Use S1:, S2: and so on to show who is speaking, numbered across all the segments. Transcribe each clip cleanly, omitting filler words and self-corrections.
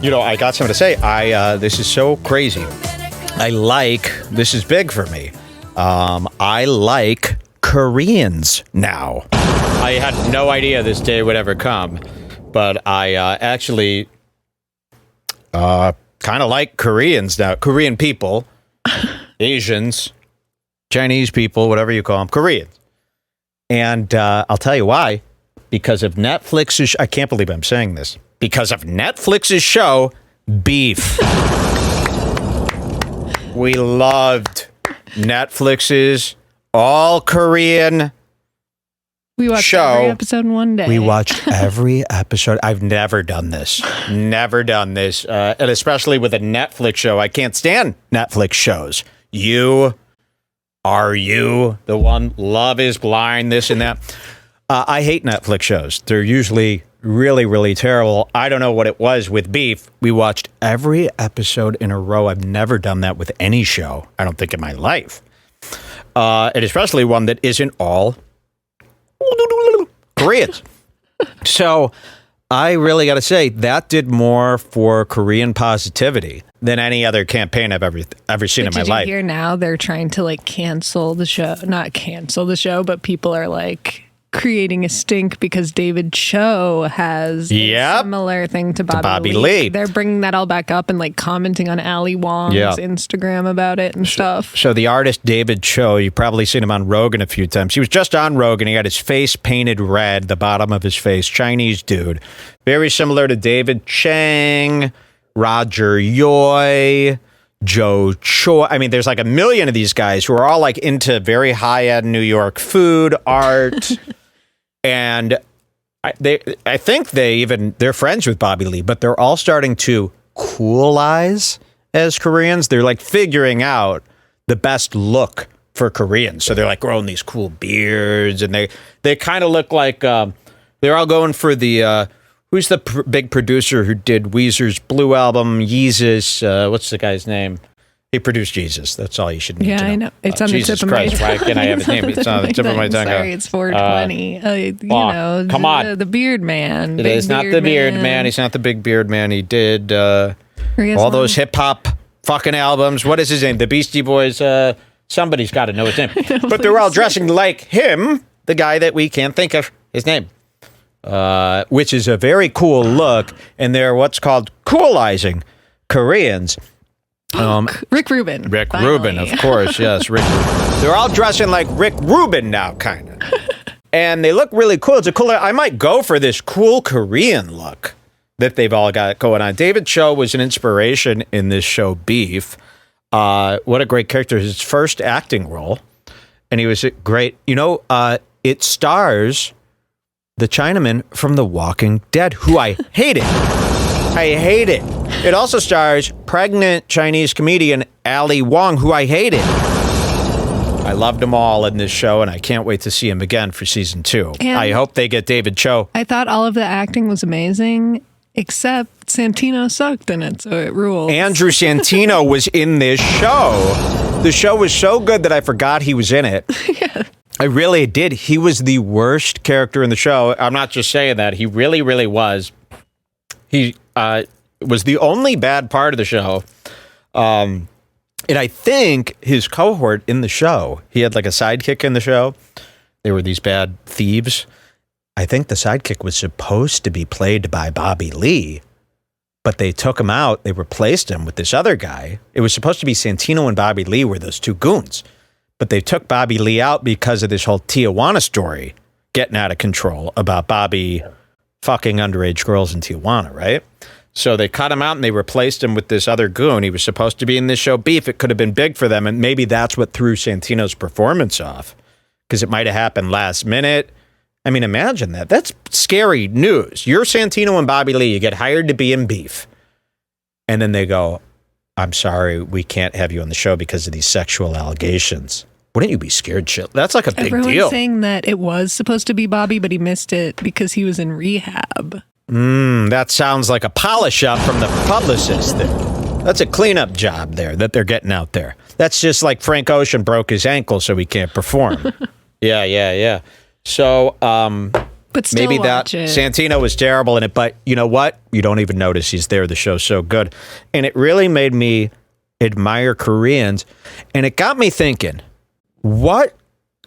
S1: I got something to say. This is so crazy. This is big for me. I like Koreans now. I had no idea this day would ever come, but I actually kind of like Koreans now. Korean people, Asians, Chinese people, whatever you call them, Koreans. And I'll tell you why. Because of Netflix's... I can't believe I'm saying this. Because of Netflix's show, Beef. We loved Netflix's all-Korean
S2: we watched
S1: show.
S2: Every episode in one day.
S1: We watched every episode. I've never done this. Never done this. And especially with a Netflix show. I can't stand Netflix shows. Are you the one? Love is Blind, this and that. I hate Netflix shows. They're usually really, really terrible. I don't know what it was with Beef. We watched every episode in a row. I've never done that with any show, I don't think, in my life. And especially one that isn't all Koreans. So I really got to say, that did more for Korean positivity than any other campaign I've ever seen in my life.
S2: Did you hear now they're trying to cancel the show? Not cancel the show, but people are creating a stink because David Cho has a similar thing to Bobby Lee. They're bringing that all back up and commenting on Ali Wong's Instagram about it and stuff.
S1: So the artist David Cho, you've probably seen him on Rogan a few times. He was just on Rogan. He got his face painted red, the bottom of his face. Chinese dude. Very similar to David Chang, Roger Yoy, Joe Choi. I mean, there's a million of these guys who are all into very high-end New York food, art. And I think they're friends with Bobby Lee, but they're all starting to coolize as Koreans. They're figuring out the best look for Koreans. So they're growing these cool beards, and they kind of look like they're all going for the who's the big producer who did Weezer's Blue album, Yeezus. What's the guy's name? He produced Jesus. That's all you should need to know.
S2: Yeah, I know. It's on the tip of my tongue.
S1: Why can't I have his name? It's on the tip of my tongue.
S2: Sorry, it's 420.
S1: Come on.
S2: The beard man.
S1: It is not the beard man. He's not the big beard man. He did all those hip-hop fucking albums. What is his name? The Beastie Boys. Somebody's got to know his name. But they're all dressing like him, the guy that we can't think of his name. Which is a very cool look. And they're what's called coolizing Koreans.
S2: Rick Rubin.
S1: Rick Rubin, of course, yes. Rick Rubin. They're all dressing like Rick Rubin now, kind of. And they look really cool. It's a cool. I might go for this cool Korean look that they've all got going on. David Cho was an inspiration in this show, Beef. What a great character. His first acting role. And he was great. It stars the Chinaman from The Walking Dead, who I hated. I hate it. It also stars pregnant Chinese comedian Ali Wong, who I hated. I loved them all in this show, and I can't wait to see him again for season 2. And I hope they get David Cho.
S2: I thought all of the acting was amazing, except Santino sucked in it, so it ruled.
S1: Andrew Santino was in this show. The show was so good that I forgot he was in it.
S2: Yeah.
S1: I really did. He was the worst character in the show. I'm not just saying that. He really, really was. He was the only bad part of the show. And I think his cohort in the show, he had a sidekick in the show. They were these bad thieves. I think the sidekick was supposed to be played by Bobby Lee, but they took him out. They replaced him with this other guy. It was supposed to be Santino and Bobby Lee were those two goons, but they took Bobby Lee out because of this whole Tijuana story getting out of control about Bobby fucking underage girls in Tijuana, right? So they cut him out and they replaced him with this other goon. He was supposed to be in this show, Beef. It could have been big for them, and maybe that's what threw Santino's performance off, because it might have happened last minute. I mean, imagine that. That's scary news. You're Santino and Bobby Lee. You get hired to be in Beef. And then they go, I'm sorry, we can't have you on the show because of these sexual allegations. Wouldn't you be scared, shit? That's a big deal.
S2: Everyone's saying that it was supposed to be Bobby, but he missed it because he was in rehab.
S1: That sounds like a polish up from the publicist there. That's a cleanup job there that they're getting out there. That's just like Frank Ocean broke his ankle so he can't perform. Yeah. So,
S2: But still
S1: maybe
S2: watch it.
S1: Santino was terrible in it, but you know what? You don't even notice he's there. The show's so good. And it really made me admire Koreans. And it got me thinking, what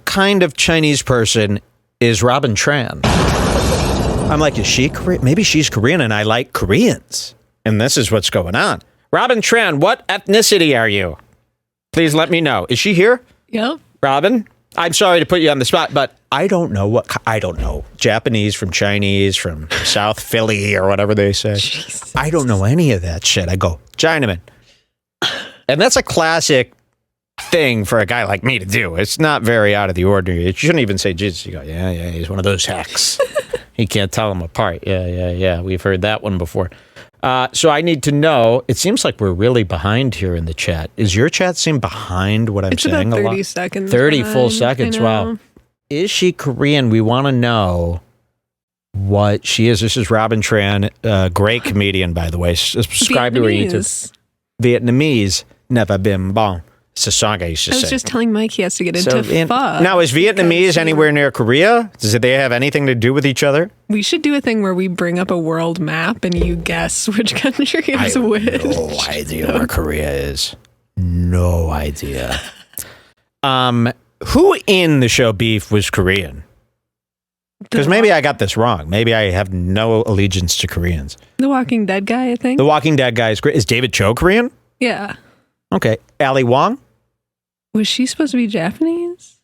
S1: kind of Chinese person is Robin Tran? I'm like, is she Korean? Maybe she's Korean and I like Koreans. And this is what's going on. Robin Tran, what ethnicity are you? Please let me know. Is she here?
S2: Yep.
S1: Robin? I'm sorry to put you on the spot, but I don't know I don't know. Japanese from Chinese, from South Philly or whatever they say. Jesus. I don't know any of that shit. I go, Chinaman. And that's a classic thing for a guy like me to do. It's not very out of the ordinary. You shouldn't even say Jesus. You go, yeah, he's one of those hacks. He can't tell them apart. Yeah. We've heard that one before. So I need to know, it seems like we're really behind here in the chat. Is your chat seem behind what I'm saying?
S2: It's about 30 seconds.
S1: 30
S2: behind,
S1: full seconds. Wow. Is she Korean? We want to know what she is. This is Robin Tran, great comedian, by the way. Subscribe to her YouTube. Vietnamese, never been bon. It's a song I used to sing.
S2: I was just telling Mike he has to get into pho.
S1: Now, is Vietnamese anywhere near Korea? Does they have anything to do with each other?
S2: We should do a thing where we bring up a world map and you guess which country is which.
S1: I have no idea where Korea is. No idea. Who in the show Beef was Korean? Because maybe I got this wrong. Maybe I have no allegiance to Koreans.
S2: The Walking Dead guy, I think.
S1: The Walking Dead guy is great. Is David Cho Korean?
S2: Yeah.
S1: Okay. Ali Wong?
S2: Was she supposed to be Japanese?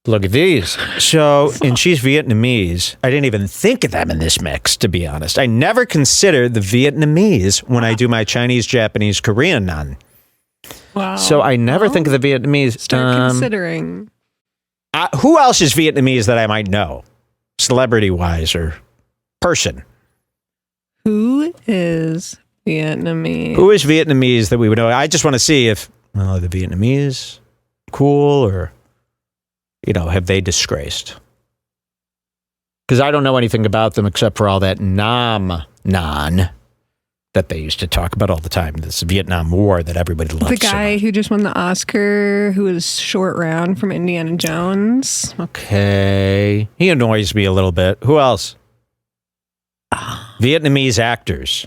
S1: Look at these. So, and she's Vietnamese. I didn't even think of them in this mix, to be honest. I never consider the Vietnamese when I do my Chinese, Japanese, Korean none.
S2: Wow.
S1: So I never think of the Vietnamese.
S2: Start considering.
S1: Who else is Vietnamese that I might know? Celebrity-wise or person?
S2: Who is Vietnamese?
S1: Who is Vietnamese that we would know? I just want to see if, well, the Vietnamese cool or, have they disgraced? Because I don't know anything about them except for all that Nam Nan that they used to talk about all the time. This Vietnam War that everybody loves.
S2: The guy who just won the Oscar, who was Short Round from Indiana Jones.
S1: Okay. He annoys me a little bit. Who else? Vietnamese actors.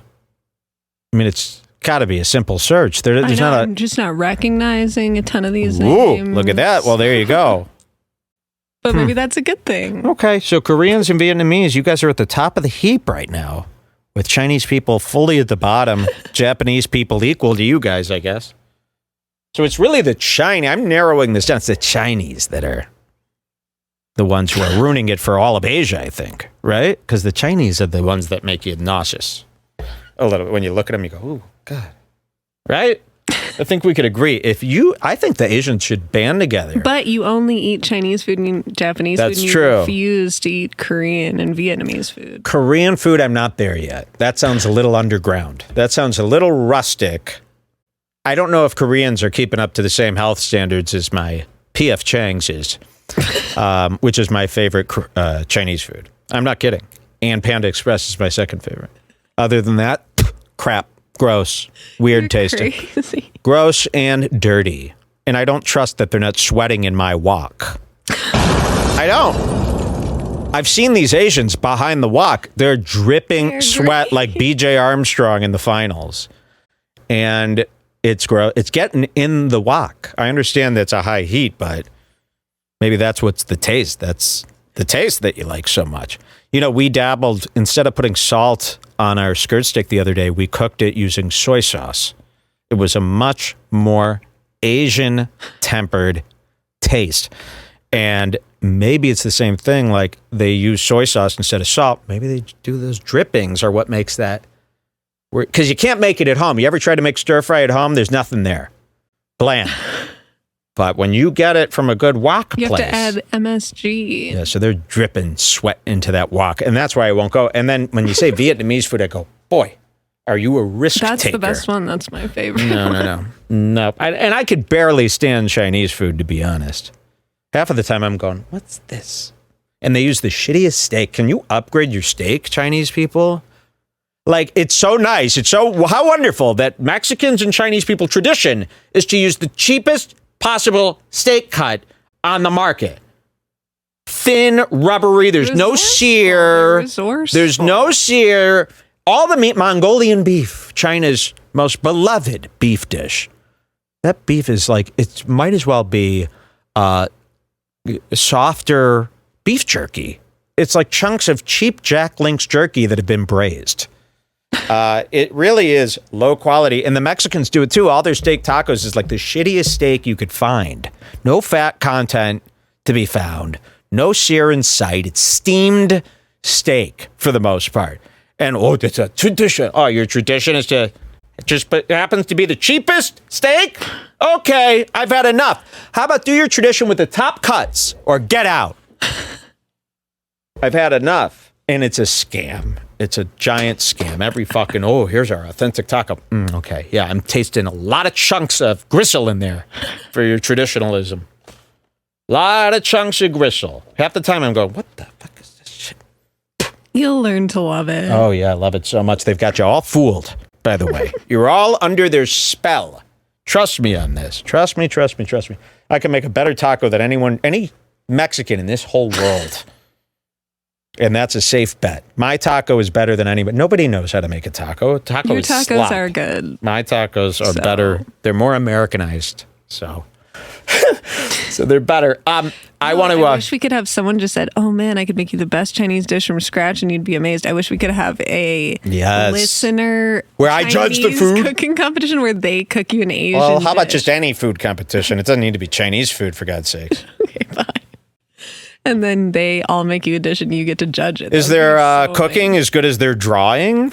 S1: I mean, it's got to be a simple search.
S2: I'm just not recognizing a ton of these
S1: names.
S2: Ooh,
S1: look at that. Well, there you go.
S2: But maybe that's a good thing.
S1: Okay, so Koreans and Vietnamese, you guys are at the top of the heap right now, with Chinese people fully at the bottom, Japanese people equal to you guys, I guess. So it's really the Chinese. I'm narrowing this down. It's the Chinese that are the ones who are ruining it for all of Asia, I think, right? Because the Chinese are the ones that make you nauseous. A little bit. When you look at them, you go, oh, God. Right? I think we could agree. I think the Asians should band together.
S2: But you only eat Chinese food and Japanese food.
S1: That's true.
S2: You refuse to eat Korean and Vietnamese food.
S1: Korean food, I'm not there yet. That sounds a little underground. That sounds a little rustic. I don't know if Koreans are keeping up to the same health standards as my P.F. Chang's is, which is my favorite Chinese food. I'm not kidding. And Panda Express is my second favorite. Other than that, crap. Gross, weird tasting, gross and dirty. And I don't trust that they're not sweating in my wok. I don't. I've seen these Asians behind the wok. They're dripping sweat like B.J. Armstrong in the finals. And it's gross. It's getting in the wok. I understand that's a high heat, but maybe that's what's the taste. That's the taste that you like so much. We dabbled, instead of putting salt on our skirt steak the other day, we cooked it using soy sauce. It was a much more Asian tempered taste. And maybe it's the same thing, like they use soy sauce instead of salt. Maybe they do those drippings are what makes that. Because you can't make it at home. You ever try to make stir fry at home? There's nothing there. Bland. But when you get it from a good wok place...
S2: You have to add MSG.
S1: Yeah, so they're dripping sweat into that wok. And that's why I won't go. And then when you say Vietnamese food, I go, boy, are you a risk taker?
S2: That's the best one. That's my favorite.
S1: No. And I could barely stand Chinese food, to be honest. Half of the time I'm going, what's this? And they use the shittiest steak. Can you upgrade your steak, Chinese people? Like, it's so nice. How wonderful that Mexicans and Chinese people tradition is to use the cheapest possible steak cut on the market. thin, rubbery. There's no sear. There's no sear. All the meat, Mongolian beef, China's most beloved beef dish. That beef is like, it might as well be softer beef jerky. It's like chunks of cheap Jack Link's jerky that have been braised. It really is low quality, and the Mexicans do it too. All their steak tacos is like the shittiest steak you could find. No fat content to be found. No sear in sight. It's steamed steak for the most part. And it's a tradition. Oh, your tradition is to it happens to be the cheapest steak? Okay, I've had enough. How about do your tradition with the top cuts or get out? I've had enough. And it's a scam. It's a giant scam. Every fucking, here's our authentic taco. Okay, yeah, I'm tasting a lot of chunks of gristle in there for your traditionalism. A lot of chunks of gristle. Half the time I'm going, what the fuck is this shit?
S2: You'll learn to love it.
S1: Oh, yeah, I love it so much. They've got you all fooled, by the way. You're all under their spell. Trust me on this. Trust me. I can make a better taco than any Mexican in this whole world. And that's a safe bet. My taco is better than anybody. Nobody knows how to make a taco. Your
S2: tacos are good.
S1: My tacos are better. They're more Americanized. So they're better. I
S2: wish we could have someone just said, "Oh man, I could make you the best Chinese dish from scratch," and you'd be amazed. I wish we could have a listener
S1: where I judge the food
S2: cooking competition where they cook you an Asian.
S1: Well, how about just any food competition? It doesn't need to be Chinese food, for God's sakes.
S2: Okay, fine. And then they all make you a dish and you get to judge it.
S1: Is their cooking as good as their drawing?